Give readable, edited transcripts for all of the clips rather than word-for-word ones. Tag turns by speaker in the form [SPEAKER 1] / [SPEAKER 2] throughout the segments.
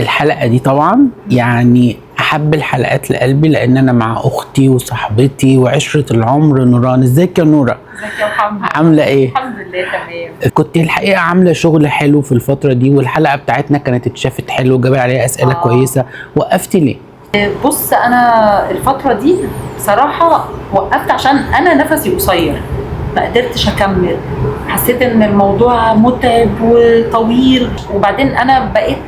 [SPEAKER 1] الحلقة دي طبعا يعني أحب الحلقات لقلبي، لأن أنا مع أختي وصاحبتي وعشرة العمر نوران. ازيك يا نورة؟
[SPEAKER 2] ازيك يا محمد؟
[SPEAKER 1] عاملة ايه؟
[SPEAKER 2] الحمد لله تمام.
[SPEAKER 1] كنت الحقيقة عاملة شغل حلو في الفترة دي، والحلقة بتاعتنا كانت اتشافت حلو وجاب عليها أسئلة كويسة. وقفتي ليه؟
[SPEAKER 2] بص، انا الفتره دي بصراحه وقفت عشان انا نفسي قصير، ما قدرتش اكمل. حسيت ان الموضوع متعب وطويل، وبعدين انا بقيت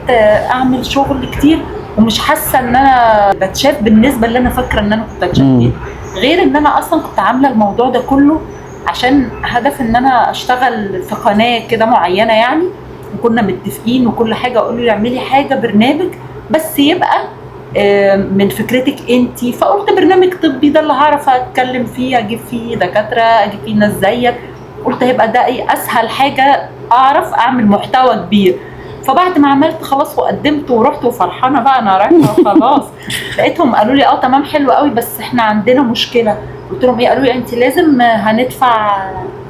[SPEAKER 2] اعمل شغل كتير ومش حاسه ان انا بتشاف بالنسبه اللي انا فاكره ان انا كنت بتشاف بيه. غير ان انا اصلا كنت عامله الموضوع ده كله عشان هدف ان انا اشتغل في قناه كده معينه يعني، وكنا متفقين وكل حاجه. اقول له اعملي حاجه برنامج بس يبقى من فكرتك انتي. فقلت برنامج طبي ده اللي هعرف اتكلم فيه، اجيب فيه دكاتره، اجيب فيه ناس زيك. قلت هيبقى ده ايه اسهل حاجه اعرف اعمل محتوى كبير. فبعد ما عملت خلاص وقدمت ورحت وفرحانه بقى انا رايحه خلاص، لقيتهم قالوا لي تمام حلو قوي بس احنا عندنا مشكله. قلت لهم ايه؟ قالوا لي انت لازم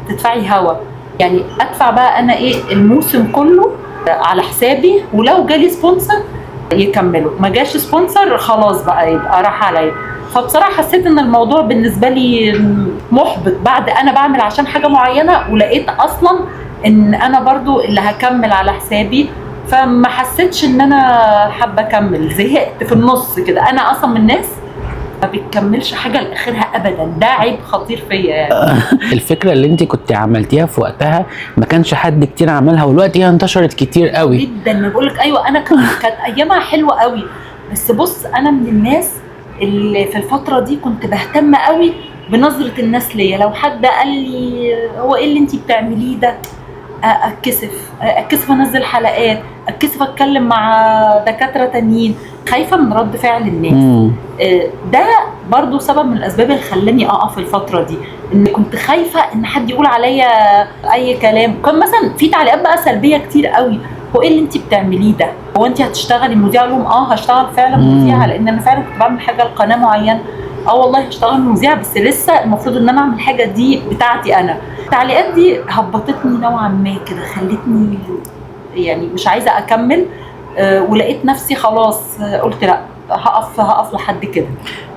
[SPEAKER 2] تدفعي هوا، يعني ادفع بقى انا ايه الموسم كله على حسابي، ولو جالي سبونسر يكملوا، ما جاش سبونسر خلاص بقى يبقى راح عليا. فبصراحه حسيت ان الموضوع بالنسبه لي محبط بعد انا بعمل عشان حاجه معينه، ولقيت اصلا ان انا برضو اللي هكمل على حسابي. فما حسيتش ان انا حابه اكمل، زهقت في النص كده. انا اصلا من الناس ما بتكملش حاجه لاخرها ابدا، ده عيب خطير فيا يعني.
[SPEAKER 1] الفكرة اللي انت كنت عملتيها في وقتها ما كانش حد كتير عملها، والوقت هي انتشرت كتير قوي
[SPEAKER 2] جدا. ما بقولك ايوه، انا كانت ايامها حلوه قوي. بس بص، انا من الناس اللي في الفتره دي كنت بهتم قوي بنظره الناس ليا. لو حد قال لي هو ايه اللي انتي بتعمليه ده، اتكسف انزل حلقات، اتكسف اتكلم مع دكاتره تانيين، خايفه من رد فعل الناس. ده برضو سبب من الاسباب اللي خلاني اقف الفتره دي، ان كنت خايفه ان حد يقول عليا اي كلام. كان مثلا في تعليقات بقى سلبيه كتير قوي، هو ايه اللي انت بتعمليه ده، هو انت هتشتغلي مذيعه؟ لهم هشتغل فعلا مذيعه، لان انا فعلا كنت بعمل حاجه لقناه معينه. والله هشتغل مذيعه، بس لسه المفروض ان انا اعمل حاجه دي بتاعتي انا. التعليقات دي هبطتني نوعا ما كده، خلتني يعني مش عايزه اكمل. ولقيت نفسي خلاص، قلت لا، هقف لحد كده.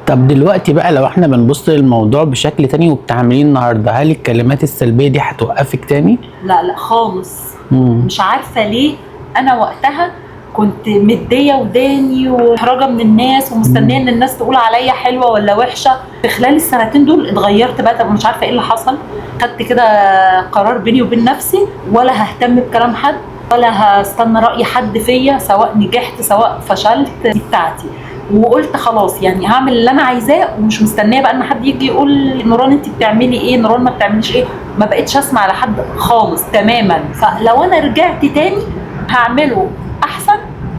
[SPEAKER 1] طب دلوقتي بقى لو احنا بنبص للموضوع بشكل تاني وبتعمليه النهارده، هل الكلمات السلبية دي هتوقفك تاني؟
[SPEAKER 2] لا خالص. مش عارفة ليه انا وقتها كنت مديه وداني ومحرجه من الناس ومستنيه ان الناس تقول عليا حلوه ولا وحشه. في خلال السنتين دول اتغيرت بقى. طب مش عارفه ايه اللي حصل. خدت كده قرار بيني وبين نفسي، ولا ههتم بكلام حد، ولا هستنى راي حد فيا، سواء نجحت سواء فشلت دي بتاعتي. وقلت خلاص يعني هعمل اللي انا عايزاه، ومش مستنيه بقى ان حد يجي يقول نوران انت بتعملي ايه، نوران ما بتعمليش ايه. ما بقتش اسمع لحد خالص تماما. فلو انا رجعت تاني هعمله احسن،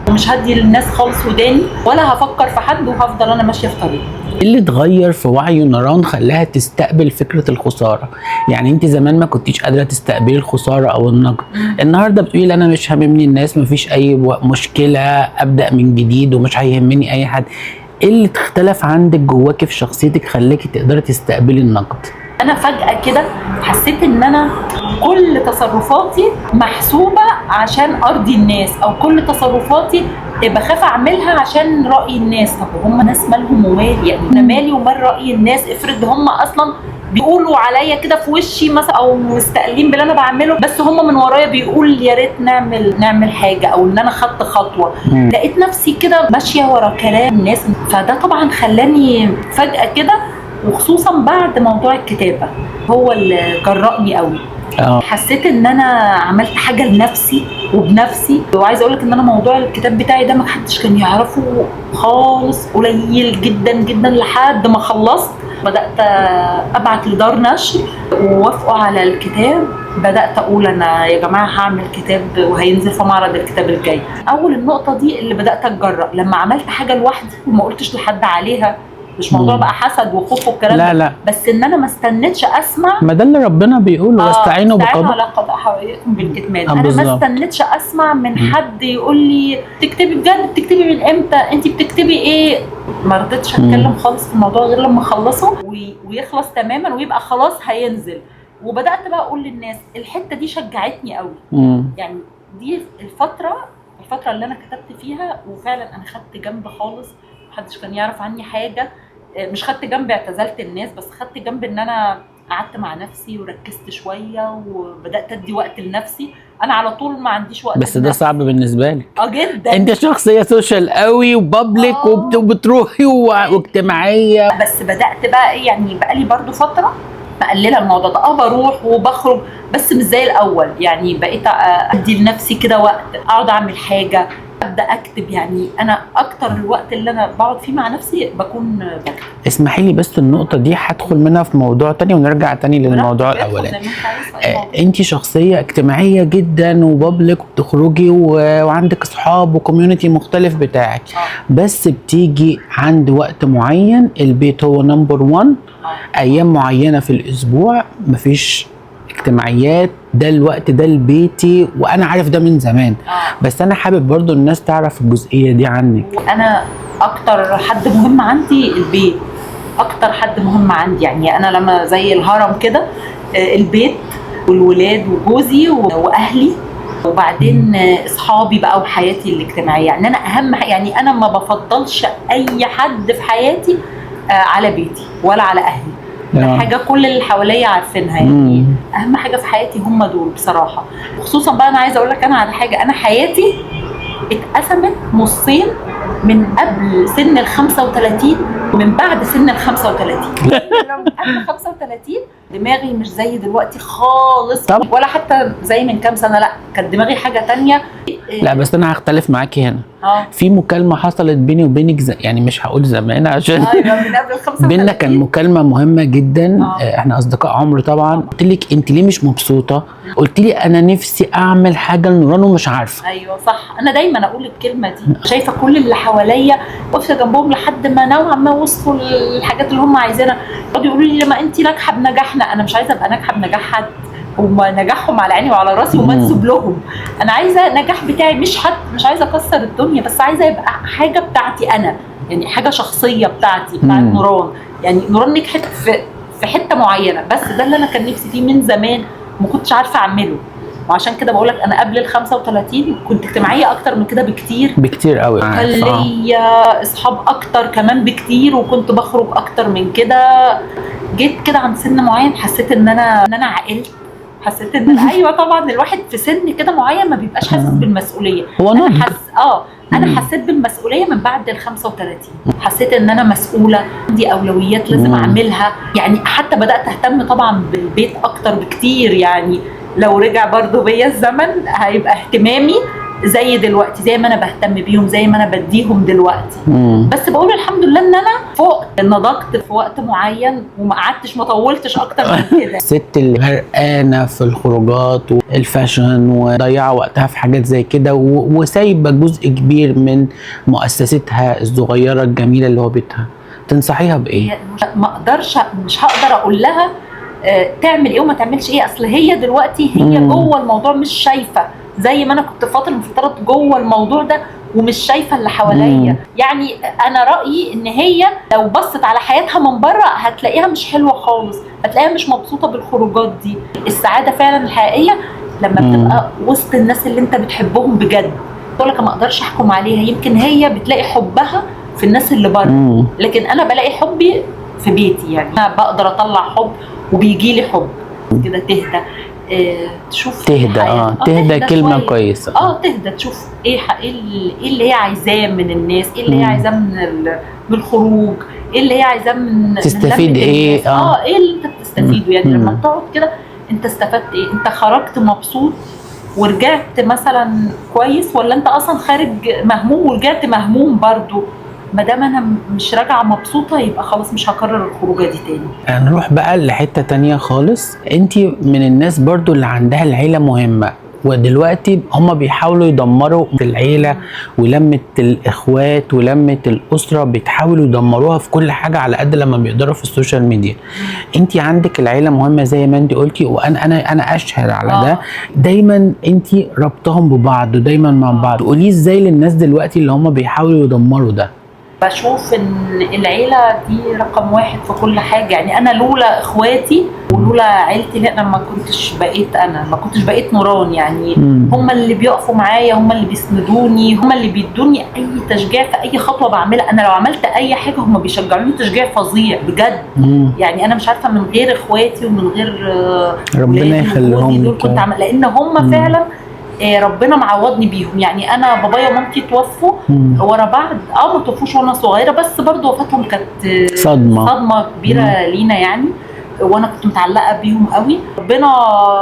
[SPEAKER 2] ومش هدي للناس خالص وداني، ولا هفكر في حد، وهفضل انا ماشيه في طريقي.
[SPEAKER 1] ايه اللي اتغير في وعي نوران خلاها تستقبل فكره الخساره؟ يعني انت زمان ما كنتيش قادره تستقبلي الخساره او النقد، النهارده بتقولي انا مش هاممني الناس، مفيش اي مشكله، ابدا من جديد ومش هيهمني اي حد. ايه اللي اختلف عندك جواكي في شخصيتك خلاكي تقدري تستقبلي النقد؟
[SPEAKER 2] انا فجاه كده حسيت ان انا كل تصرفاتي محسوبه عشان ارضي الناس، او كل تصرفاتي بخاف اعملها عشان راي الناس. طب هم ناس مالهم ومالي؟ يعني انا مالي ومال راي الناس؟ افرض هم اصلا بيقولوا عليا كده في وشي مثلا، او مستقلين باللي انا بعمله، بس هم من ورايا بيقول يا ريت نعمل حاجه، او ان انا خدت خطوه. لقيت نفسي كده ماشيه ورا كلام الناس. فده طبعا خلاني فجاه كده، وخصوصا بعد موضوع الكتابه هو اللي جرأني قوي. حسيت ان انا عملت حاجه لنفسي وبنفسي. وعايزه اقول لك ان انا موضوع الكتاب بتاعي ده ما حدش كان يعرفه خالص، قليل جدا جدا، لحد ما خلصت بدات ابعت لدار نشر ووافقوا على الكتاب. بدات اقول انا يا جماعه هعمل كتاب وهينزل في معرض الكتاب الجاي. اول النقطه دي اللي بدات اتجرأ لما عملت حاجه لوحدي وما قلتش لحد عليها. مش موضوع بقى حسد وخوف والكلام
[SPEAKER 1] لا،
[SPEAKER 2] بس ان انا ما استنيتش اسمع.
[SPEAKER 1] ما ده اللي ربنا بيقول واستعينوا
[SPEAKER 2] على قضاء حوائجكم بالكتمان. انا
[SPEAKER 1] بالزبط.
[SPEAKER 2] ما استنيتش اسمع من حد يقول لي تكتبي بجد، بتكتبي من امتى، انت بتكتبي ايه. ما رضيتش اتكلم خالص في الموضوع غير لما اخلصه ويخلص تماما ويبقى خلاص هينزل. وبدات بقى اقول للناس الحته دي شجعتني قوي. يعني دي الفتره الفتره اللي انا كتبت فيها، وفعلا انا خدت جنب خالص، محدش كان يعرف عني حاجه. مش خدت جنب اعتزلت الناس، بس خدت جنب ان انا قعدت مع نفسي وركزت شويه وبدات ادي وقت لنفسي. انا على طول ما عنديش وقت
[SPEAKER 1] بس ده
[SPEAKER 2] لنفسي.
[SPEAKER 1] صعب بالنسبه لك.
[SPEAKER 2] جدا.
[SPEAKER 1] انت شخصيه سوشيال قوي وبابليك وبتروحي واجتماعيه.
[SPEAKER 2] بس بدات بقى ايه، يعني بقى لي برضو فتره مقلله الموضوع ده. بروح وبخرج بس مش زي الاول، يعني بقيت ادي لنفسي كده وقت، اقعد اعمل حاجه، ابدا اكتب. يعني انا اكتر الوقت اللي انا بقعد فيه مع نفسي بكون بكتب.
[SPEAKER 1] اسمحي لي بس النقطه دي هدخل منها في موضوع تاني ونرجع تاني للموضوع الاولاني. انت شخصيه اجتماعيه جدا وبابليك وبتخرجي وعندك اصحاب وكوميونتي مختلف بتاعك، بس بتيجي عند وقت معين البيت هو نمبر 1. ايام معينه في الاسبوع مفيش اجتماعيات، ده الوقت ده لبيتي، وانا عارف ده من زمان. بس انا حابب برضو الناس تعرف الجزئيه دي عنك.
[SPEAKER 2] انا اكتر حد مهم عندي البيت، اكتر حد مهم عندي. يعني انا لما زي الهرم كده، البيت والولاد وجوزي واهلي، وبعدين اصحابي بقى وحياتي الاجتماعيه. يعني انا اهم يعني انا ما بفضلش اي حد في حياتي على بيتي ولا على اهلي. ده حاجه كل اللي حواليا عارفينها. يعني اهم حاجه في حياتي هم دول بصراحه. خصوصا بقى انا عايزه اقول لك انا على حاجه، انا حياتي اتقسمت نصين من قبل سن ال 35 ومن بعد سن ال 35. من قبل 35 دماغي مش زي دلوقتي خالص، ولا حتى زي من كام سنه، لا كانت دماغي حاجه تانية.
[SPEAKER 1] لا بس انا هختلف معاكي هنا. في مكالمه حصلت بيني وبينك يعني مش هقول زمان عشان
[SPEAKER 2] من قبل ال 35
[SPEAKER 1] بينا كان مكالمه مهمه جدا. احنا اصدقاء عمر طبعا. قلت لك انت ليه مش مبسوطه؟ قلت لي انا نفسي اعمل حاجه لنوران ومش عارفه.
[SPEAKER 2] ايوه صح، انا دايما اقول الكلمه دي. شايفه كل اللي حواليا وقفت جنبهم لحد ما نوعا ما وصلوا للحاجات اللي هم عايزينها. يقعدوا يقولوا لي لما انت ناجحه بنجاحنا. انا مش عايزه ابقى ناجحه بنجاح حد، هم نجاحهم على عيني وعلى راسي ومنسوب لهم. انا عايزه نجاح بتاعي، مش عايزه اكسر الدنيا، بس عايزه يبقى حاجه بتاعتي انا، يعني حاجه شخصيه بتاعتي بتاعت نوران. يعني نوران نجحت في حته معينه، بس ده اللي انا كان نفسي فيه من زمان ما كنتش عارفه اعمله. وعشان كده بقول لك انا قبل ال 35 كنت اجتماعيه اكتر من كده بكتير
[SPEAKER 1] قوي.
[SPEAKER 2] كان ليا اصحاب اكتر كمان بكتير، وكنت بخرج اكتر من كده. جيت كده عند سن معين حسيت ان انا عقلت، حسيت ان ايوه طبعا الواحد في سن كده معين ما بيبقاش حاسس بالمسؤوليه. انا حسيت بالمسؤوليه من بعد ال 35. حسيت ان انا مسؤوله، عندي اولويات لازم اعملها. يعني حتى بدات اهتم طبعا بالبيت اكتر بكتير. يعني لو رجع برضو بيا الزمن هيبقى اهتمامي زي دلوقتي، زي ما انا بهتم بيهم، زي ما انا بديهم دلوقتي. بس بقول الحمد لله ان انا فوق نضجت في وقت معين وما قعدتش ما طولتش اكتر من كده.
[SPEAKER 1] الست اللي غرقانه في الخروجات والفاشن وضيعه وقتها في حاجات زي كده وسايبه جزء كبير من مؤسستها الصغيره الجميله اللي هو بيتها، تنصحيها بايه؟
[SPEAKER 2] ما اقدرش، مش هقدر اقول لها تعمل ايه وما تعملش ايه. اصل هي دلوقتي هي جوه الموضوع، مش شايفه زي ما انا كنت فتره من فترات جوه الموضوع ده ومش شايفه اللي حواليا. يعني انا رايي ان هي لو بصت على حياتها من بره هتلاقيها مش حلوه خالص، هتلاقيها مش مبسوطه بالخروجات دي. السعاده فعلا الحقيقيه لما بتبقى وسط الناس اللي انت بتحبهم بجد. بقول لك ما اقدرش احكم عليها، يمكن هي بتلاقي حبها في الناس اللي بره، لكن انا بلاقي حبي في بيتي. يعني انا بقدر اطلع حب وبيجي لي حب كده. تهدى، تشوف
[SPEAKER 1] تهدى كلمه كويسه.
[SPEAKER 2] تهدى تشوف ايه اللي هي عايزاه من الناس، ايه اللي هي عايزاه من الخروج، ايه اللي هي عايزاه من
[SPEAKER 1] تستفيد
[SPEAKER 2] ايه ايه اللي انت بتستفيده. يعني لما تقعد كده انت استفدت ايه؟ انت خرجت مبسوط ورجعت مثلا كويس، ولا انت اصلا خارج مهموم ورجعت مهموم برضو؟ ما دام انا مش راجعه مبسوطه يبقى خلاص مش هكرر الخروجه دي تاني.
[SPEAKER 1] نروح بقى لحته تانية خالص. انت من الناس برضو اللي عندها العيله مهمه، ودلوقتي هم بيحاولوا يدمروا العيله ولمه الاخوات ولمه الاسره، بيحاولوا يدمروها في كل حاجه على قد لما بيقدروا في السوشيال ميديا. انت عندك العيله مهمه زي ما انت قلتي، وانا اشهد على ده. دايما انت ربطهم ببعض ودايما مع بعض. قولي ازاي للناس دلوقتي اللي هم بيحاولوا يدمروا ده؟
[SPEAKER 2] بشوف ان العيله دي رقم واحد في كل حاجه. يعني انا لولا اخواتي ولولا عيلتي لا انا ما كنتش بقيت نوران. يعني هم اللي بيقفوا معايا، هم اللي بيسندوني، هم اللي بيدوني اي تشجيع في اي خطوه بعملها. انا لو عملت اي حاجه هم بيشجعوني تشجيع فظيع بجد. يعني انا مش عارفه من غير اخواتي ومن غير
[SPEAKER 1] ربنا يخليهم
[SPEAKER 2] دول كنت لان هم فعلا ربنا معوضني بيهم. يعني انا بابايا ومامتي توفوا ورا بعض، ما توفوش وانا صغيره، بس برضو وفاتهم كانت صدمه كبيره لينا يعني، وانا كنت متعلقه بيهم قوي. ربنا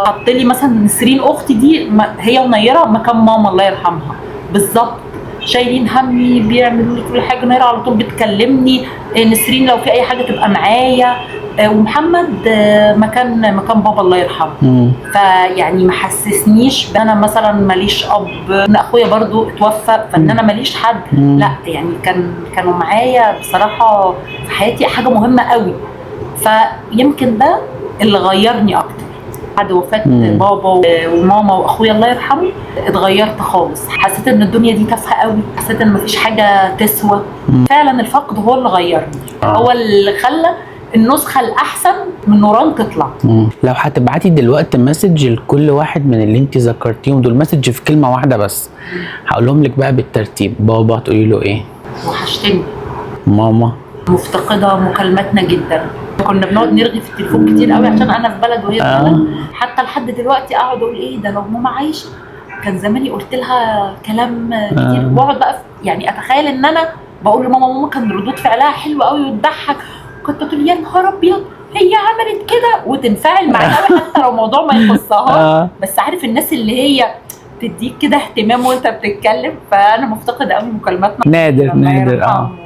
[SPEAKER 2] حط لي مثلا نسرين اختي دي هي ونيره مكان ماما الله يرحمها بالظبط، شايلين همي، بيعملوا لي كل حاجه. نيره على طول بتكلمني، نسرين لو في اي حاجه تبقى معايا، ومحمد مكان بابا الله يرحمه. فيعني ما حسسنيش انا مثلا ماليش اب، ان اخويا برضو اتوفى فان انا ماليش حد. لا يعني كانوا معايا بصراحه في حياتي حاجه مهمه قوي. فيمكن ده اللي غيرني اكتر بعد وفاه بابا وماما واخويا الله يرحمه. اتغيرت خالص، حسيت ان الدنيا دي تافهه قوي، حسيت ان مفيش حاجه تسوى. فعلا الفقد هو اللي غيرني، هو اللي خلى النسخه الاحسن من نوران تطلع.
[SPEAKER 1] لو هتبعتي دلوقتي مسج لكل واحد من اللي انت ذكرتيهم دول، مسج في كلمه واحده بس، هقولهم لك بقى بالترتيب. بابا تقولي له ايه؟
[SPEAKER 2] وحشتني.
[SPEAKER 1] ماما؟
[SPEAKER 2] مفتقده مكالماتنا جدا، كنا بنقعد نرغي في التليفون كتير قوي عشان انا في بلد وهي في بلد. حتى لحد دلوقتي اقعد اقول ايه ده لو ماما عايشه كان زماني قلت لها كلام كتير. واقعد بقى يعني اتخيل ان انا بقول لماما كان ردود فعلها حلوه قوي وتضحك، كنت تقول يا نهار ابيض هي عملت كده وتنفعل معايا قوي حتى لو الموضوع ما يخصهاش. بس عارف الناس اللي هي تديك كده اهتمام وانت بتتكلم. فانا مفتقده قوي مكالماتنا.
[SPEAKER 1] نادر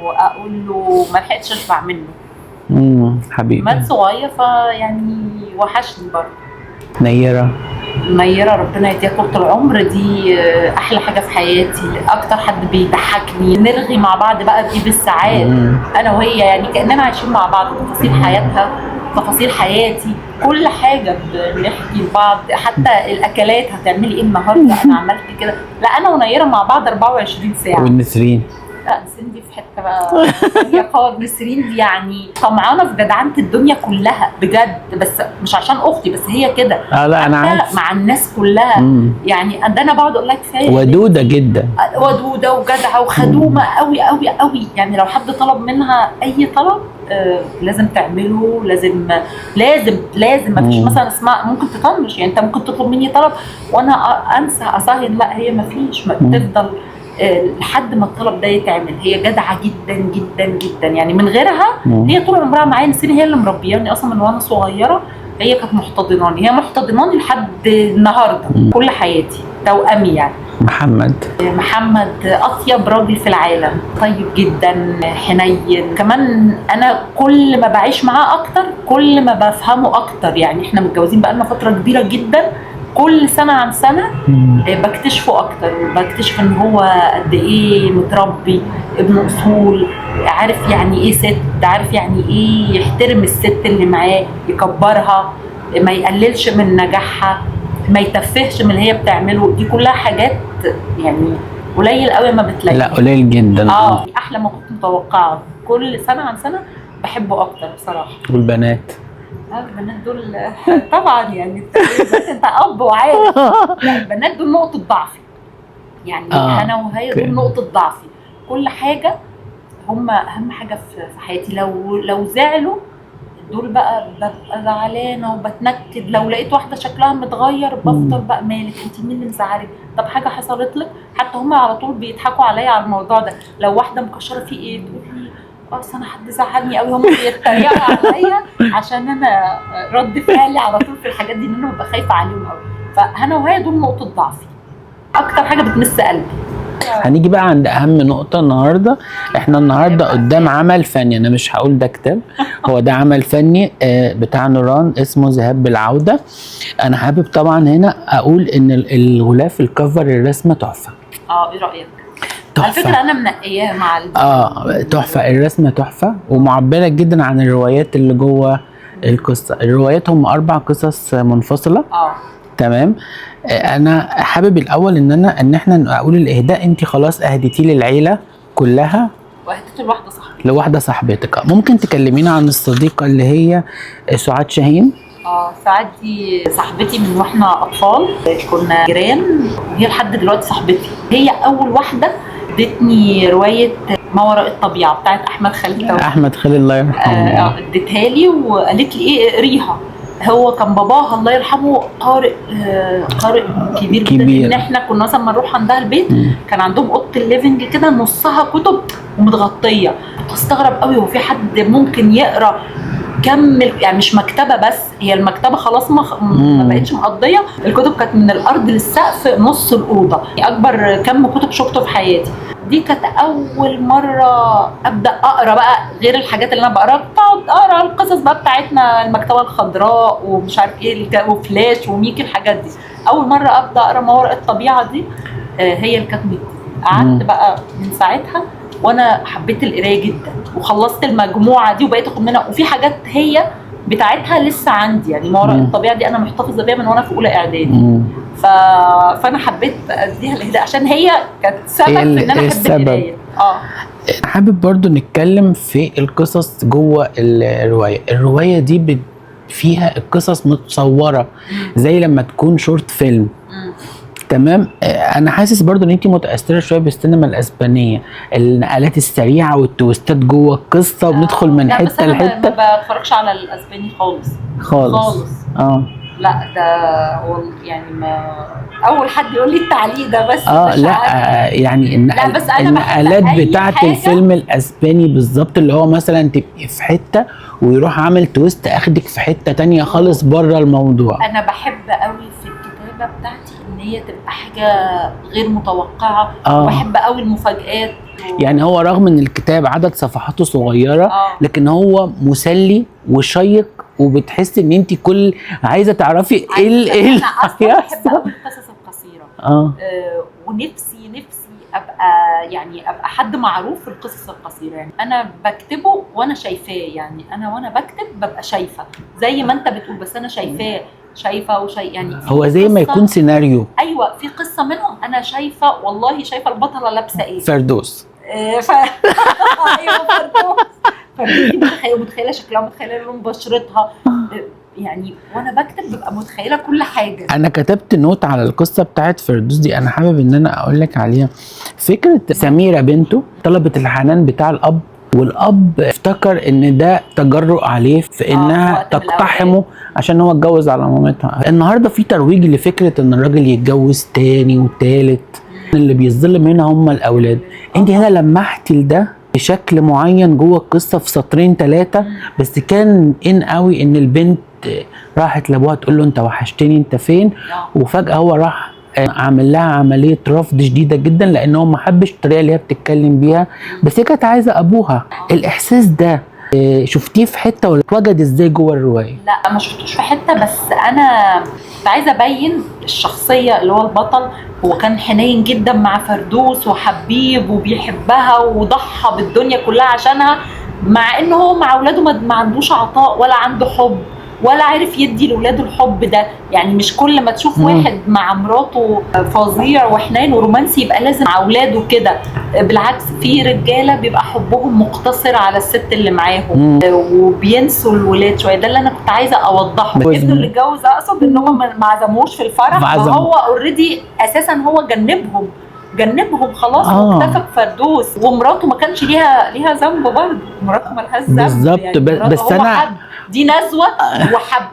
[SPEAKER 2] واقول له ما لحقتش اشبع منه.
[SPEAKER 1] حبيبي
[SPEAKER 2] مات صغير فيعني وحشني برضه.
[SPEAKER 1] نيرة
[SPEAKER 2] ربنا يديها طول العمر، دي احلى حاجه في حياتي، اكتر حد بيضحكني، نرغي مع بعض بقى دي بالساعات انا وهي، يعني كاننا عايشين مع بعض، تفاصيل حياتها تفاصيل حياتي، كل حاجه بنحكي لبعض، حتى الاكلات هتعملي ايه النهارده انا عملت كده. لا انا ونيرة مع بعض 24 ساعه.
[SPEAKER 1] والنسرين؟
[SPEAKER 2] لا نسرين دي في حته بقى هي خالص. نسرين دي يعني طمعانه في جدعنه الدنيا كلها بجد، بس مش عشان اختي بس هي كده.
[SPEAKER 1] لا انا عارف
[SPEAKER 2] مع الناس كلها. يعني ده انا بقعد اقول لها كفايه
[SPEAKER 1] ودوده جدا،
[SPEAKER 2] ودوده وجدعه وخدومه قوي قوي قوي. يعني لو حد طلب منها اي طلب لازم تعمله، لازم ما فيش مثلا اسمها ممكن تطنش. يعني انت ممكن تطلب مني طلب وانا انسى اصهين، لا هي ما فيش، تفضل لحد ما الطلب ده يتعمل. هي جدعه جدا جدا جدا، يعني من غيرها هي طول عمرها معايا. نسرين هي اللي مربياني اصلا من وانا صغيره، هي كانت محتضناني لحد النهارده كل حياتي، توأمي يعني. محمد اطيب راجل في العالم، طيب جدا، حنين كمان. انا كل ما بعيش معاه اكتر كل ما بفهمه اكتر. يعني احنا متجوزين بقالنا فتره كبيره جدا، كل سنه عن سنه بكتشفه اكتر، بكتشف ان هو قد ايه متربي، ابن اصول، عارف يعني ايه ست، عارف يعني ايه يحترم الست اللي معاه، يكبرها، ما يقللش من نجاحها، ما يتفهش من اللي هي بتعمله. دي كلها حاجات يعني قليل قوي ما بتلاقيها.
[SPEAKER 1] لا قليل جدا.
[SPEAKER 2] احلى ما كنت متوقعه. كل سنه عن سنه بحبه اكتر بصراحه.
[SPEAKER 1] والبنات؟
[SPEAKER 2] البنات دول طبعا يعني انت اب وعارف. لا البنات دول نقطه ضعفي، يعني انا وهي دول نقطه ضعفي. كل حاجه هم اهم حاجه في حياتي. لو زعلوا دول بقى ببقى زعلانه وبتنكد. لو لقيت واحده شكلها متغير بفضل بقى مالك انت مين اللي مزعلك؟ طب حاجه حصلت لك؟ حتى هم على طول بيضحكوا عليا على الموضوع ده. لو واحده مكشره في ايه تقول لي اصل انا حد زعلني قوي. هم بيتريقوا عليا عشان انا رد فعلي على طول في الحاجات دي، ان انا ببقى خايفه عليهم قوي. فانا وهي دول نقطه ضعفي، اكتر حاجه بتمس قلبي.
[SPEAKER 1] هنيجي بقى عند اهم نقطه النهارده. احنا النهارده قدام عمل فني، انا مش هقول ده كتاب، هو ده عمل فني بتاع نوران اسمه ذهاب بالعوده. انا حابب طبعا هنا اقول ان الغلاف الكفر الرسمه تحفه.
[SPEAKER 2] ايه رايك؟ على فكره انا منقياه مع
[SPEAKER 1] تحفه، الرسمه تحفه ومعبره جدا عن الروايات اللي جوه القصه. الروايات هم 4 قصص منفصله. تمام. انا حابب الاول ان احنا اقول الاهداء. انت خلاص اهديتي للعيله كلها
[SPEAKER 2] وهديته لواحده صاحبتي.
[SPEAKER 1] لواحده صاحبتك. ممكن تكلمينا عن الصديقه اللي هي سعاد شاهين؟
[SPEAKER 2] سعاد دي صاحبتي من واحنا اطفال، كنا جيران، وهي لحد دلوقتي صاحبتي. هي اول واحده ادتني روايه ما وراء الطبيعه بتاعت احمد خالد.
[SPEAKER 1] احمد خالد الله يرحمه.
[SPEAKER 2] اديتها لي وقالت لي ايه اقريها. هو كان باباها الله يرحمه قارئ كبير جدا. ان احنا كنا مثلا لما نروح عندها البيت كان عندهم اوضه الليفنج كده نصها كتب ومتغطيه. كنت استغرب قوي، هو في حد ممكن يقرا كمل يعني مش مكتبه بس، هي المكتبه خلاص ما بقتش مقضيه، الكتب كانت من الارض للسقف نص الاوضه. اكبر كم كتب شفته في حياتي. دي كانت اول مره ابدا اقرا بقى غير الحاجات اللي انا بقراها، بقعد اقرا القصص بقى بتاعتنا المكتبه الخضراء ومش عارف ايه وفلاش وميكي الحاجات دي. اول مره ابدا اقرا ما وراء الطبيعه دي هي اللي كانت قعدت بقى من ساعتها وانا حبيت القرايه جدا، وخلصت المجموعه دي وبقيت اخد منها. وفي حاجات هي بتاعتها لسه عندي، يعني ما وراء الطبيعه دي انا محتفظه بيها من وانا في اولى اعدادي. فانا حبيت اديها الهدايه عشان هي كانت سبب في ان انا احب القرايه.
[SPEAKER 1] حابب برضو نتكلم في القصص جوه الروايه دي فيها القصص متصوره زي لما تكون شورت فيلم. تمام. انا حاسس برضو ان انت متاثره شويه بالسينما الاسبانيه، النقلات السريعه والتويستات جوه القصه وبندخل من حته لحته.
[SPEAKER 2] ما بتفرجش على الاسباني خالص. لا ده يعني ما اول حد يقول لي التعليق ده بس.
[SPEAKER 1] لا يعني النقلات بتاعه الفيلم الاسباني بالظبط، اللي هو مثلا تبقي في حته ويروح عامل تويست اخدك في حته تانية خالص بره الموضوع.
[SPEAKER 2] انا بحب قوي في الكتابه بتاعتي ان هي تبقى حاجه غير متوقعه. وبحب قوي المفاجآت.
[SPEAKER 1] يعني هو رغم ان الكتاب عدد صفحاته صغيره لكن هو مسلي وشيق، وبتحس ان انت كل عايزه تعرفي ايه
[SPEAKER 2] انا اصلا بحب قوي القصص القصيره. ونفسي ابقى حد معروف في القصص القصيره. يعني انا بكتبه وانا شايفاه، يعني انا وانا بكتب ببقى شايفه زي ما انت بتقول، بس انا شايفه يعني
[SPEAKER 1] هو زي ما يكون سيناريو.
[SPEAKER 2] ايوه في قصه منهم انا شايفه، والله شايفه البطله لابسه ايه.
[SPEAKER 1] فردوس.
[SPEAKER 2] ايوه فردوس متخيله شكلها، متخيله لون بشرتها. يعني وانا بكتب ببقى متخيله كل حاجه.
[SPEAKER 1] انا كتبت نوت على القصه بتاعت فردوس دي، انا حابب ان انا اقول لك عليها. فكره سميره بنته طلبت الحنان بتاع الاب، والاب افتكر ان ده تجرؤ عليه في انها تقتحمه عشان هو اتجوز على مامتها. النهارده في ترويج لفكره ان الراجل يتجوز تاني وتالت، اللي بيظلم هنا هم الاولاد. انت هنا لمحتي لده بشكل معين جوه القصه في سطرين 3 بس. كان قوي ان البنت راحت لابوها تقول له انت وحشتني، انت فين؟ وفجاه هو راح عامل لها عمليه رفض شديده جدا لان هو ما حبش الطريقه اللي هي بتتكلم بيها، بس هي كانت عايزه ابوها. الاحساس ده شفتيه في حته ولا اتوجد ازاي جوه الروايه؟
[SPEAKER 2] لا ما شفتوش في حته، بس انا كنت عايزه ابين الشخصيه اللي هو البطل. هو كان حنين جدا مع فردوس وحبيب وبيحبها وضحى بالدنيا كلها عشانها، مع انه هو مع اولاده ما عندوش عطاء ولا عنده حب ولا عارف يدي لاولاده الحب ده. يعني مش كل ما تشوف واحد مع مراته فظيع وحنين ورومانسي يبقى لازم مع اولاده كده. بالعكس في رجاله بيبقى حبهم مقتصر على الست اللي معاهم وبينسوا الولاد شويه. ده اللي انا كنت عايزه اوضحه. ابنه اللي اتجوز اقصد ان هم ما عزموش في الفرح، فهو اوريدي اساسا هو جنبهم خلاص واكتفى بفردوس. ومراته ما كانش ليها ذنب برضه، مراته ما لهاش ذنب
[SPEAKER 1] بالظبط. يعني بس انا
[SPEAKER 2] دي نزوه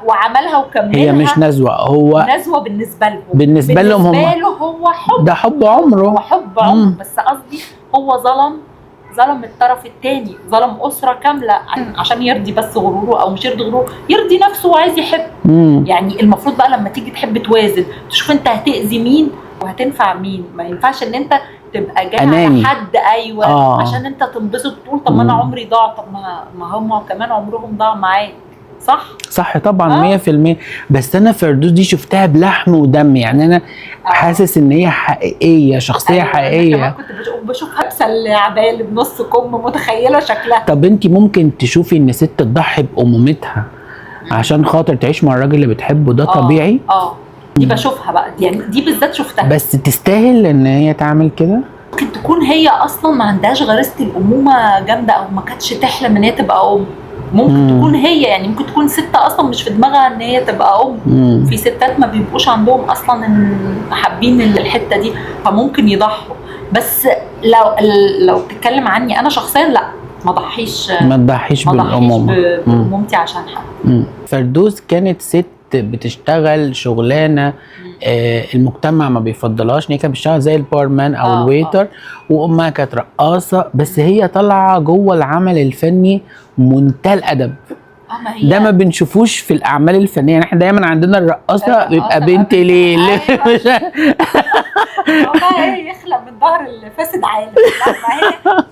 [SPEAKER 2] وعملها وكملها.
[SPEAKER 1] هي مش نزوه، هو
[SPEAKER 2] نزوه بالنسبه لهم.
[SPEAKER 1] بالنسبه له
[SPEAKER 2] هو حب،
[SPEAKER 1] ده حب عمره.
[SPEAKER 2] هو حب عمره. بس قصدي هو ظلم الطرف الثاني، ظلم اسره كامله عشان يرضي بس غروره، او مش يرضي غروره، يرضي نفسه وعايز يحب. يعني المفروض بقى لما تيجي تحب توازن، تشوف انت هتأذي مين وهتنفع مين. ما ينفعش ان انت تبقى جاي على حد عشان انت تنبسط تقول طب ما انا عمري ضاع. طب ما هم كمان عمرهم ضاع معاك. صح
[SPEAKER 1] طبعا 100%. بس انا فردوس دي شفتها بلحم ودم، يعني انا حاسس ان هي حقيقيه، شخصيه حقيقيه.
[SPEAKER 2] انا كنت بشوفها لابسه عبايه بنص كم، متخيله شكلها.
[SPEAKER 1] طب انت ممكن تشوفي ان ست تضحي بامومتها عشان خاطر تعيش مع الراجل اللي بتحبه؟ ده طبيعي.
[SPEAKER 2] دي بشوفها بقى، يعني دي بالذات شفتها.
[SPEAKER 1] بس تستاهل ان هي تعمل كده؟
[SPEAKER 2] ممكن تكون هي اصلا ما عندهاش غريزه الامومه جامده، او ما كانتش تحلم ان هي تبقى ام. ممكن تكون هي يعني ممكن تكون ست اصلا مش في دماغها ان هي تبقى ام. في ستات ما بيبقوش عندهم اصلا ان حابين الحته دي، فممكن يضحوا. بس لو بتتكلم عني انا شخصيا، لا ما تضحيش بامومتي عشان حد.
[SPEAKER 1] فردوس كانت ست بتشتغل شغلانه المجتمع ما بيفضلهاش، ان هي كانت بتشتغل زي البارمان او الويتر، وامها كانت رقاصه، بس هي طالعه جوه العمل الفني منتهى الادب. ده ما بنشوفوش في الاعمال الفنيه، يعني احنا دايما عندنا الرقاصه بيبقى بنت ليل.
[SPEAKER 2] والله هي يخلق من ظهر الفاسد عالم.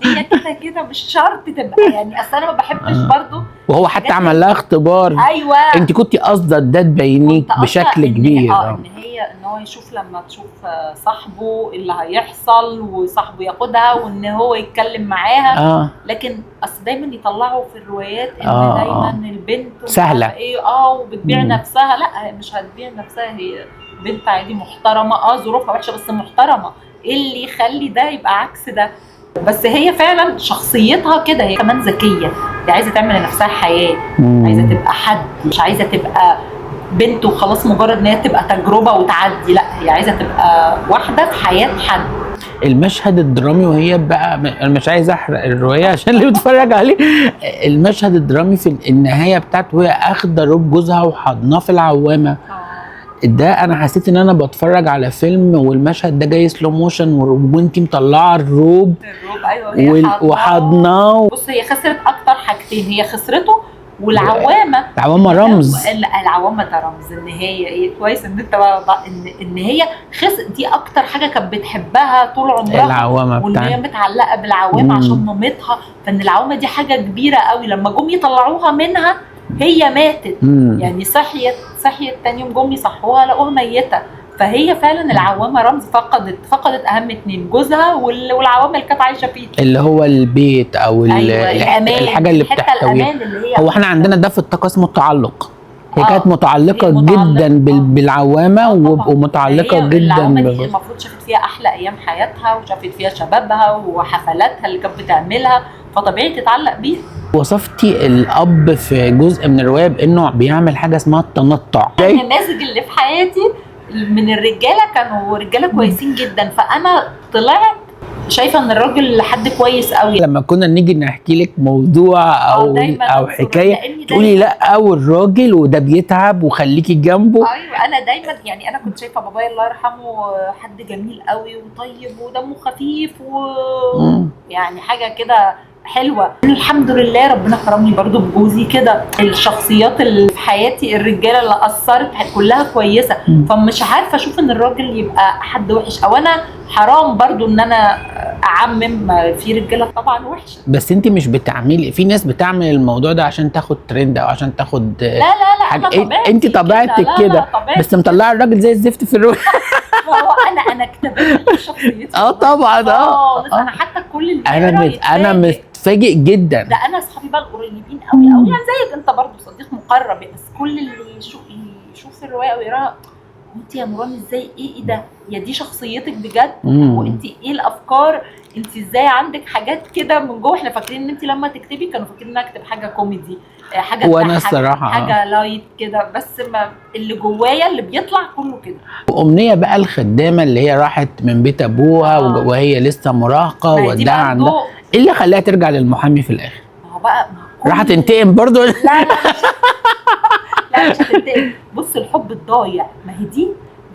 [SPEAKER 2] هي كده مش شرط تبقى، يعني اصل انا ما بحبش برضو.
[SPEAKER 1] وهو حتى عمل لها اختبار.
[SPEAKER 2] ايوه
[SPEAKER 1] انت كنتي قاصده ده تبينيك بشكل كبير.
[SPEAKER 2] ان هو يشوف لما تشوف صاحبه اللي هيحصل، وصاحبه ياخدها وان هو يتكلم معاها. لكن اصل دايما يطلعوا في الروايات ان دايما البنت
[SPEAKER 1] سهله
[SPEAKER 2] ايه وبتبيع نفسها. لا، هي مش هتبيع نفسها، هي بنت عادي محترمه، ظروفها وحشه بس محترمه. ايه اللي يخلي ده يبقى عكس ده؟ بس هي فعلا شخصيتها كده، هي كمان ذكيه، هي عايزه تعمل لنفسها حياه، عايزه تبقى حد، مش عايزه تبقى بنت وخلاص مجرد ان هي تبقى تجربه وتعدي. لا، هي عايزه تبقى واحده في حياه حد.
[SPEAKER 1] المشهد الدرامي وهي بقى، انا مش عايز احرق الروايه عشان اللي بيتفرج عليه، المشهد الدرامي في النهايه بتاعته وهي اخده روب جوزها وحضناه في العوامه. ده انا حسيت ان انا بتفرج على فيلم، والمشهد ده جاي سلو موشن وانتي مطلعه الروب
[SPEAKER 2] ايوه
[SPEAKER 1] وحضناه.
[SPEAKER 2] بص، هي خسرت اكتر حاجتين، هي خسرته والعوامه.
[SPEAKER 1] العوامه رمز.
[SPEAKER 2] العوامه ده رمز ان هي كويس ان انت بقى ان هي دي اكتر حاجه كانت بتحبها طول عمرها،
[SPEAKER 1] العوامه
[SPEAKER 2] وان هي متعلقه بالعوامه عشان مامتها. فان العوامه دي حاجه كبيره قوي. لما جم يطلعوها منها هي ماتت. يعني صحيت تاني يوم جم يصحوها لقوها ميته. فهي فعلا العوامه رمز. فقدت اهم اتنين، جوزها والعوامه اللي كانت عايشه فيه،
[SPEAKER 1] اللي هو البيت او الحاجه اللي بتحتويها. هو احنا عندنا ده في الطاقه اسمه التعلق. هي كانت متعلقه جدا بالعوامه، ومتعلقه جدا
[SPEAKER 2] العوامه دي المفروض شافت فيها احلى ايام حياتها، وشافت فيها شبابها وحفلاتها اللي كانت بتعملها، فطبيعي تتعلق بيها.
[SPEAKER 1] وصفتي الاب في جزء من الروايه بانه بيعمل حاجه اسمها التنطع.
[SPEAKER 2] النماذج اللي في حياتي من الرجاله كانوا رجاله كويسين جدا، فانا طلعت شايفه ان الراجل حد كويس قوي.
[SPEAKER 1] لما كنا نيجي نحكي لك موضوع او حكايه تقولي لا، او الراجل وده بيتعب وخليكي جنبه.
[SPEAKER 2] ايوه، انا دايما يعني انا كنت شايفه بابايا الله يرحمه حد جميل قوي وطيب ودمه خفيف يعني حاجه كده حلوه. الحمد لله ربنا كرمني برضو بجوزي كده. الشخصيات اللي في حياتي الرجاله اللي اثرت كلها كويسه، فمش عارفه اشوف ان الراجل يبقى حد وحش، او انا حرام برضو ان انا اعمم. في رجاله طبعا وحشه،
[SPEAKER 1] بس انت مش بتعملي. في ناس بتعمل الموضوع ده عشان تاخد ترند او عشان تاخد
[SPEAKER 2] حاجه.
[SPEAKER 1] انت طبيعتك كده، بس مطلعه الراجل زي الزفت في الروايه.
[SPEAKER 2] هو انا اكتبت شخصيتي.
[SPEAKER 1] طبعا.
[SPEAKER 2] انا حتى كل اللي
[SPEAKER 1] انا متفاجئ جدا.
[SPEAKER 2] ده انا اصحابي بقى القريبين قوي يعني زيك انت برضو صديق مقرب، بس كل اللي يشوف الروايه او يقراها، انت يا نوران ازاي؟ ايه ده؟ يا دي شخصيتك بجد؟ وانت ايه الافكار؟ انت ازاي عندك حاجات كده من جوه؟ احنا فاكرين ان انت لما تكتبي كانوا فاكرين ان انا اكتب حاجه كوميدي، حاجه
[SPEAKER 1] وانا الصراحه
[SPEAKER 2] حاجه لايت كده، بس ما اللي جوايا اللي بيطلع كله كده.
[SPEAKER 1] وامنيه بقى الخدامه اللي هي راحت من بيت ابوها وهي لسه مراهقه وداها عندها، ايه اللي خلاها ترجع للمحامي في الاخر؟
[SPEAKER 2] ما هو بقى
[SPEAKER 1] راح تنتقم برضو؟
[SPEAKER 2] لا مش هتنتقم. بص، الحب الضايع، ما هي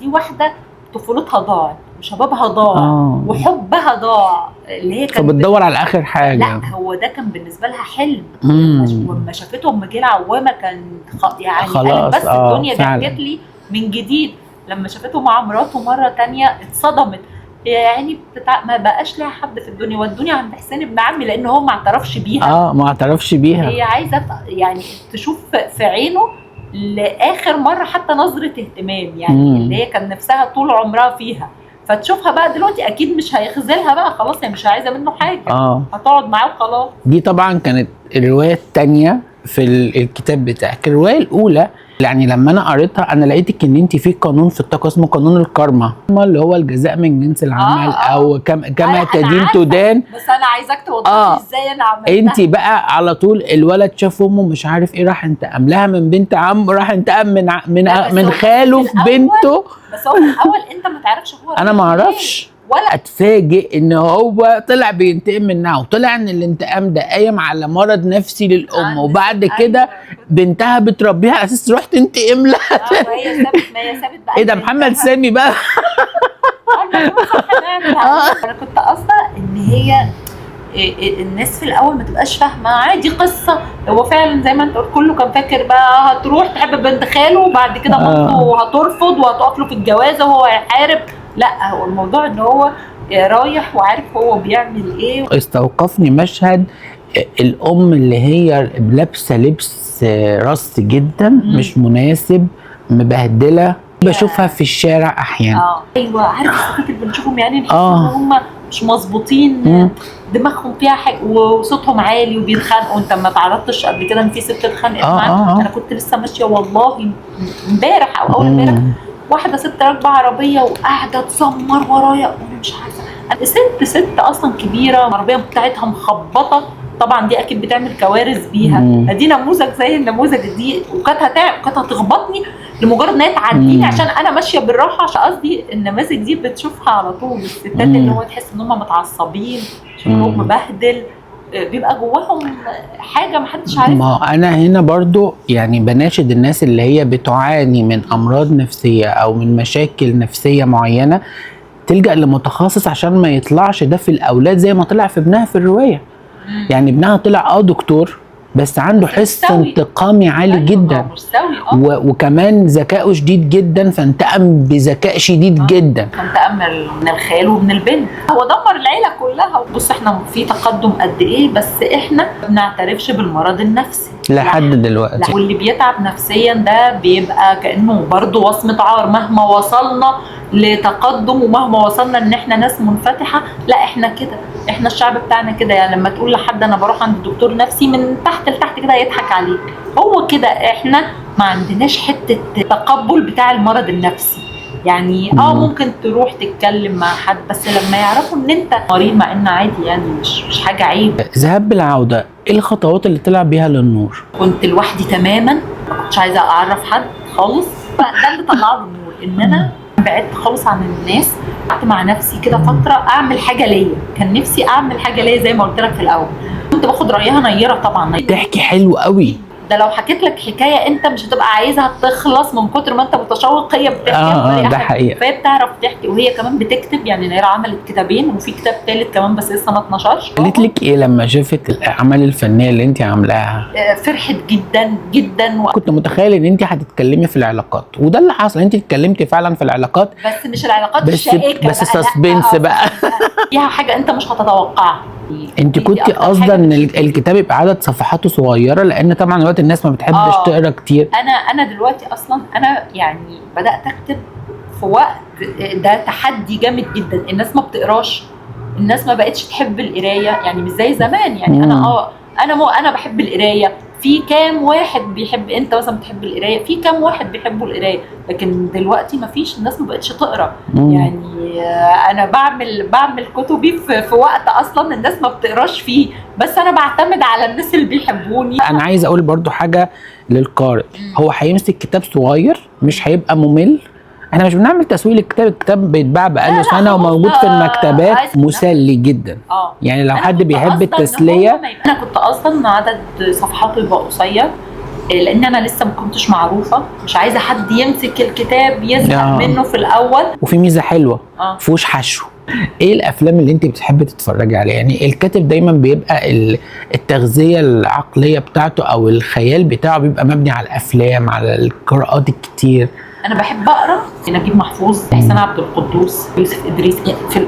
[SPEAKER 2] دي واحده طفولتها ضاعت وشبابها ضاع وحبها ضاع، اللي هي كانت
[SPEAKER 1] فبتدور على اخر حاجه.
[SPEAKER 2] لا، هو ده كان بالنسبه لها حلم. ولما شافته ام جه العوامه كان يعني
[SPEAKER 1] خلاص.
[SPEAKER 2] بس الدنيا ضحكت لي من جديد. لما شافته مع مراته مره تانية اتصدمت، يعني ما بقاش لها حد في الدنيا، والدنيا عند حسين ابن عمي، لان هو ما اعترفش بيها.
[SPEAKER 1] ما اعترفش بيها.
[SPEAKER 2] هي عايزه يعني تشوف في عينه لاخر مره حتى نظره اهتمام، يعني اللي هي كان نفسها طول عمرها فيها، فتشوفها بقى دلوقتي اكيد مش هيخذلها بقى خلاص، هي مش عايزه منه حاجه. هتقعد معاه وخلاص.
[SPEAKER 1] دي طبعا كانت الروايه الثانيه في الكتاب بتاعك. الروايه الاولى يعني لما انا قريتها انا لقيتك ان انت في قانون في الطاقه اسمه قانون الكارما، اللي هو الجزاء من جنس العمل، او كما
[SPEAKER 2] أنا
[SPEAKER 1] تدين
[SPEAKER 2] عارفة،
[SPEAKER 1] تدان.
[SPEAKER 2] بس انا عايزاك توضح لي ازاي انا عملتها.
[SPEAKER 1] انت بقى على طول الولد شاف امه مش عارف ايه، راح انتقم لها من بنت عمه، راح انتقم من خاله في بنته.
[SPEAKER 2] بس هو في الاول انت ما تعرفش هو
[SPEAKER 1] انا ما اعرفش،
[SPEAKER 2] ولا
[SPEAKER 1] اتفاجئ ان هو طلع بينتقم منها، وطلع ان الانتقام ده قايم على مرض نفسي للام، وبعد كده بنتها بتربيها على اساس تروح تنتقم لها.
[SPEAKER 2] وهي سابت، ما هي سابت بقى.
[SPEAKER 1] ايه ده محمد سامي بقى.
[SPEAKER 2] انا كنت قاصده ان هي الناس في الاول ما تبقاش فاهمه عادي قصه. هو فعلا زي ما انت قلت كله كان فاكر بقى هتروح تحب بنت خاله، وبعد كده مامته هترفض وهتقف له في الجوازه وهو هيحارب. لا، هو الموضوع ان هو رايح وعارف هو بيعمل ايه.
[SPEAKER 1] استوقفني مشهد الام اللي هي لابسه لبس رص جدا مش مناسب، مبهدله، بشوفها في الشارع احيانا.
[SPEAKER 2] ايوه، عارف الستات اللي بنشوفهم يعني نحس ان هم مش مظبوطين، دماغهم فيها حاجه وصوتهم عالي وبيتخانقوا. انت ما تعرضتش قبل كده ان في ست اتخانقت معاك؟ انا كنت لسه ماشيه والله امبارح او اول امبارح، واحده ست راكبه عربيه وقاعده تزمر ورايا وانا مش عارفه. ست اصلا كبيره، العربيه بتاعتها مخبطه، طبعا دي اكيد بتعمل كوارث بيها. دي نموذج زي النموذج دي، وكانت هتخبطني لمجرد ان هي تعديني عشان انا ماشيه بالراحه. عشان قصدي النماذج دي بتشوفها على طول، الستات اللي هو تحس ان هم متعصبين، شكلهم مبهدل، بيبقى جواهم حاجه محدش عارفها.
[SPEAKER 1] ما انا هنا برضو يعني بناشد الناس اللي هي بتعاني من امراض نفسيه او من مشاكل نفسيه معينه تلجأ لمتخصص عشان ما يطلعش ده في الاولاد زي ما طلع في ابنها في الروايه. يعني ابنها طلع دكتور بس عنده حس انتقامي عالي جدا، وكمان ذكائه شديد جدا، فانتقم بذكاء شديد جدا،
[SPEAKER 2] فانتقم من الخال ومن البنت. هو دمر العيله كلها. بص احنا في تقدم قد ايه، بس احنا ما بنعترفش بالمرض النفسي
[SPEAKER 1] لحد دلوقتي.
[SPEAKER 2] واللي بيتعب نفسيا ده بيبقى كانه برضه وصمه عار. مهما وصلنا لتقدم ومهما وصلنا ان احنا ناس منفتحه، لا احنا كده، احنا الشعب بتاعنا كده. يعني لما تقول لحد انا بروح عند دكتور نفسي، من تحت لتحت كده يضحك عليك. هو كده احنا ما عندناش حته تقبل بتاع المرض النفسي. يعني ممكن تروح تتكلم مع حد، بس لما يعرفوا ان انت مريض، مع ان عادي يعني مش حاجه عيب.
[SPEAKER 1] ذهاب بالعوده، ايه الخطوات اللي طلع بيها للنور؟
[SPEAKER 2] كنت لوحدي تماما، ما كنتش عايزه اعرف حد خالص. ده اللي طلع له النور، ان انا بعدت خالص عن الناس. قعدت مع نفسي كده فتره اعمل حاجه ليا. كان نفسي اعمل حاجه ليا زي ما قلت لك في الاول. كنت باخد رايها نيره طبعا.
[SPEAKER 1] تحكي حلو قوي.
[SPEAKER 2] ده لو حكيت لك حكايه انت مش هتبقى عايزها تخلص من كتر ما انت متشوق. هي بتحكي
[SPEAKER 1] ده حقيقة.
[SPEAKER 2] فهي بتعرف تحكي، وهي كمان بتكتب. يعني نيره عملت كتابين وفي كتاب ثالث كمان بس لسه ما اتنشرش.
[SPEAKER 1] قالت لك ايه لما شافت الاعمال الفنيه اللي انت عاملاها؟
[SPEAKER 2] فرحت جدا جدا.
[SPEAKER 1] كنت متخيل ان انت هتتكلمي في العلاقات، وده اللي حصل. انت اتكلمتي فعلا في العلاقات،
[SPEAKER 2] بس مش العلاقات الشائكه،
[SPEAKER 1] بس سسبنس بقى.
[SPEAKER 2] فيها حاجه انت مش هتتوقعها.
[SPEAKER 1] انت كنت قاصده ان الكتاب يبقى عدد صفحاته صغيره، لان طبعا دلوقتي الناس ما بتحبش تقرا كتير.
[SPEAKER 2] انا دلوقتي اصلا انا يعني بدات اكتب في وقت ده تحدي جامد جدا. الناس ما بتقراش، الناس ما بقتش تحب القرايه، يعني مش زي زمان. يعني انا بحب القرايه. في كام واحد بيحب، انت مثلا بتحب القرايه، في كام واحد بيحبوا القرايه، لكن دلوقتي ما فيش، الناس ما بقتش تقرا. يعني انا بعمل كتبي في وقت اصلا الناس ما بتقراش فيه، بس انا بعتمد على الناس اللي بيحبوني.
[SPEAKER 1] انا عايز اقول برضو حاجه للقارئ، هو هيمسك كتاب صغير مش هيبقى ممل. احنا مش بنعمل تسويق للكتاب، الكتاب بيتباع بقاله سنه وموجود في المكتبات، مسلي جدا. يعني لو حد بيحب التسليه.
[SPEAKER 2] انا كنت قاصده ان عدد صفحاته يبقى قصير، لان انا لسه ما كنتش معروفه، مش عايزه حد يمسك الكتاب يزهق منه في الاول.
[SPEAKER 1] وفي ميزه حلوه، فيهوش حشو. ايه الافلام اللي انت بتحبي تتفرجي عليها؟ يعني الكاتب دايما بيبقى التغذيه العقليه بتاعته او الخيال بتاعه بيبقى مبني على الافلام، على القراءات الكتير.
[SPEAKER 2] انا بحب اقرا نجيب محفوظ، حسين عبد القدوس، يوسف ادريس،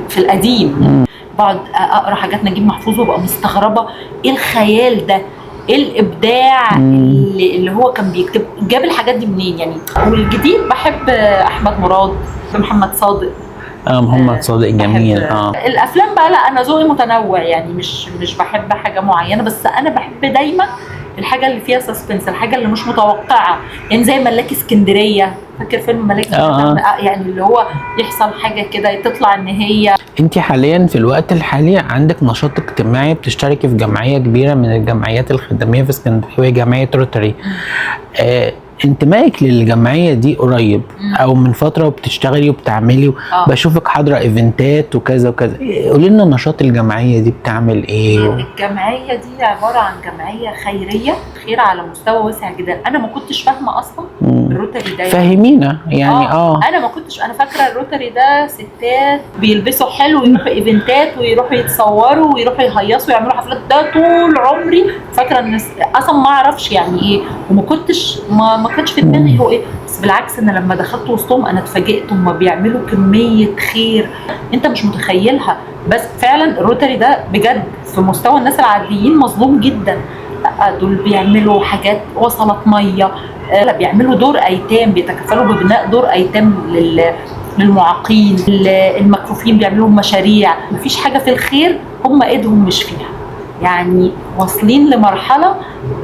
[SPEAKER 2] في القديم. بقعد اقرا حاجات نجيب محفوظ وابقى مستغربه ايه الخيال ده، ايه الابداع اللي هو كان بيكتب، جاب الحاجات دي منين يعني. والجديد بحب احمد مراد، محمد صادق.
[SPEAKER 1] محمد صادق جميل.
[SPEAKER 2] الافلام بقى لا، انا ذوقي متنوع، يعني مش بحب حاجه معينه، بس انا بحب دايما الحاجه اللي فيها سسبنس، الحاجه اللي مش متوقعه، يعني زي ملاك اسكندريه، فاكر فيلم ملاك اسكندريه؟ يعني اللي هو يحصل حاجه كده تطلع ان هي.
[SPEAKER 1] انت حاليا في الوقت الحالي عندك نشاط اجتماعي، بتشتركي في جمعيه كبيره من الجمعيات الخدميه في اسكندريه وهي جمعيه روتري. انتمائك للجمعيه دي قريب او من فتره وبتشتغلي وبتعملي بشوفك حاضره ايفنتات وكذا وكذا، قولي لنا نشاط الجمعيه دي بتعمل ايه؟
[SPEAKER 2] الجمعيه دي عباره عن جمعيه خيريه، خير على مستوى واسع جدا. انا ما كنتش فاهمه اصلا الروتري ده،
[SPEAKER 1] فهمينا يعني.
[SPEAKER 2] انا ما كنتش، انا فاكره الروتري ده ستات بيلبسوا حلو ويروحوا ايفنتات ويروحوا يتصوروا ويروحوا يهيصوا ويعملوا حفلات. ده طول عمري فاكره ان اصلا ما اعرفش يعني ايه، وما كنتش ما كانش في دماغي هو ايه. بس بالعكس انا لما دخلت وسطهم انا اتفاجئت هم بيعملوا كميه خير انت مش متخيلها. بس فعلا الروتري ده بجد في مستوى الناس العاديين مظلوم جدا. دول بيعملوا حاجات، وصلت ميه، بيعملوا دور ايتام، بيتكفلوا ببناء دور ايتام للمعاقين، المكفوفين، بيعملوا مشاريع. مفيش حاجه في الخير هم ايدهم مش فيها، يعني واصلين لمرحله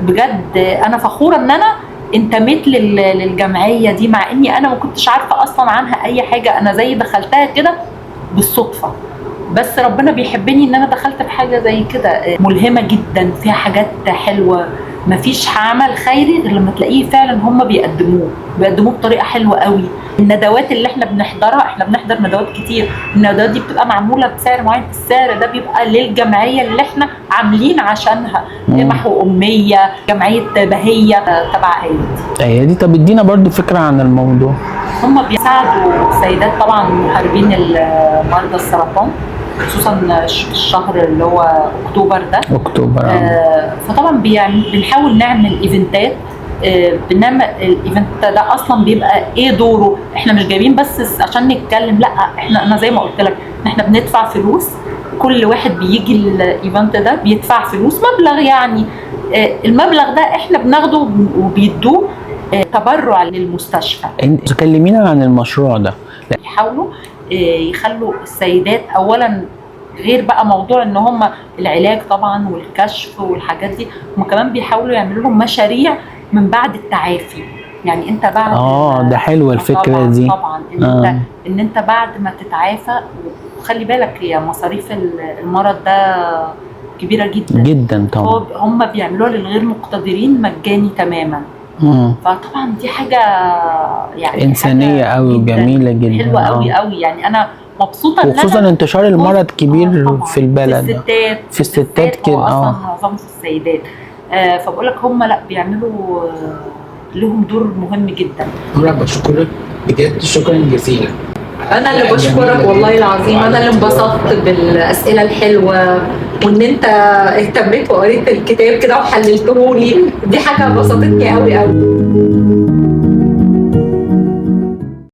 [SPEAKER 2] بجد انا فخوره ان انا انتميت للجمعيه دي، مع اني انا ما كنتش عارفه اصلا عنها اي حاجه. انا زي دخلتها كده بالصدفه، بس ربنا بيحبني ان انا دخلت في حاجه زي كده ملهمه جدا، فيها حاجات حلوه. مفيش عمل خيري غير لما تلاقيه فعلا هم بيقدموه بطريقه حلوه قوي. الندوات اللي احنا بنحضرها، احنا بنحضر ندوات كتير، الندوات دي بتبقى معموله بسعر معين، السعر ده بيبقى للجمعيه اللي احنا عاملين عشانها، محو اميه، جمعيه بهيه تبع
[SPEAKER 1] ايادي. طب ادينا برضو فكره عن الموضوع.
[SPEAKER 2] هم بيساعدوا سيدات طبعا محاربين مرضى السرطان، خصوصا الشهر اللي هو اكتوبر ده. فطبعا بنحاول نعمل ايفنتات. بنعمل الايفنت ده اصلا بيبقى ايه دوره، احنا مش جايبين بس عشان نتكلم، لا انا زي ما قلت لك احنا بندفع فلوس. كل واحد بيجي الايفنت ده بيدفع فلوس، مبلغ يعني. المبلغ ده احنا بناخده وبيدوه تبرع للمستشفى.
[SPEAKER 1] انت كلمينا عن المشروع ده.
[SPEAKER 2] يحاولوا يخلوا السيدات اولا، غير بقى موضوع ان هم العلاج طبعا والكشف والحاجات دي، هم كمان بيحاولوا يعملوا لهم مشاريع من بعد التعافي. يعني انت بعد
[SPEAKER 1] ده حلوه الفكره دي
[SPEAKER 2] طبعا ان انت بعد ما تتعافى، وخلي بالك هي مصاريف المرض ده كبيره جدا
[SPEAKER 1] جدا طبعا.
[SPEAKER 2] هم بيعملوها للغير مقتدرين مجاني تماما. فطبعا دي حاجه يعني
[SPEAKER 1] انسانيه قوي وجميله جدا،
[SPEAKER 2] حلوه قوي قوي. يعني انا مبسوطه
[SPEAKER 1] وخصوصا انتشار المرض كبير في البلد،
[SPEAKER 2] في الستات كده اصلا معظم في السيدات. فبقول لك هم لا بيعملوا لهم دور مهم جدا.
[SPEAKER 1] انا بشكرك بجد شكرا جزيلا.
[SPEAKER 2] انا اللي بشكرك والله العظيم، انا اللي انبسطت بالاسئله الحلوه، وان انت اهتميت وقريت الكتاب كده وحللته لي، دي حاجه بسطتني قوي قوي.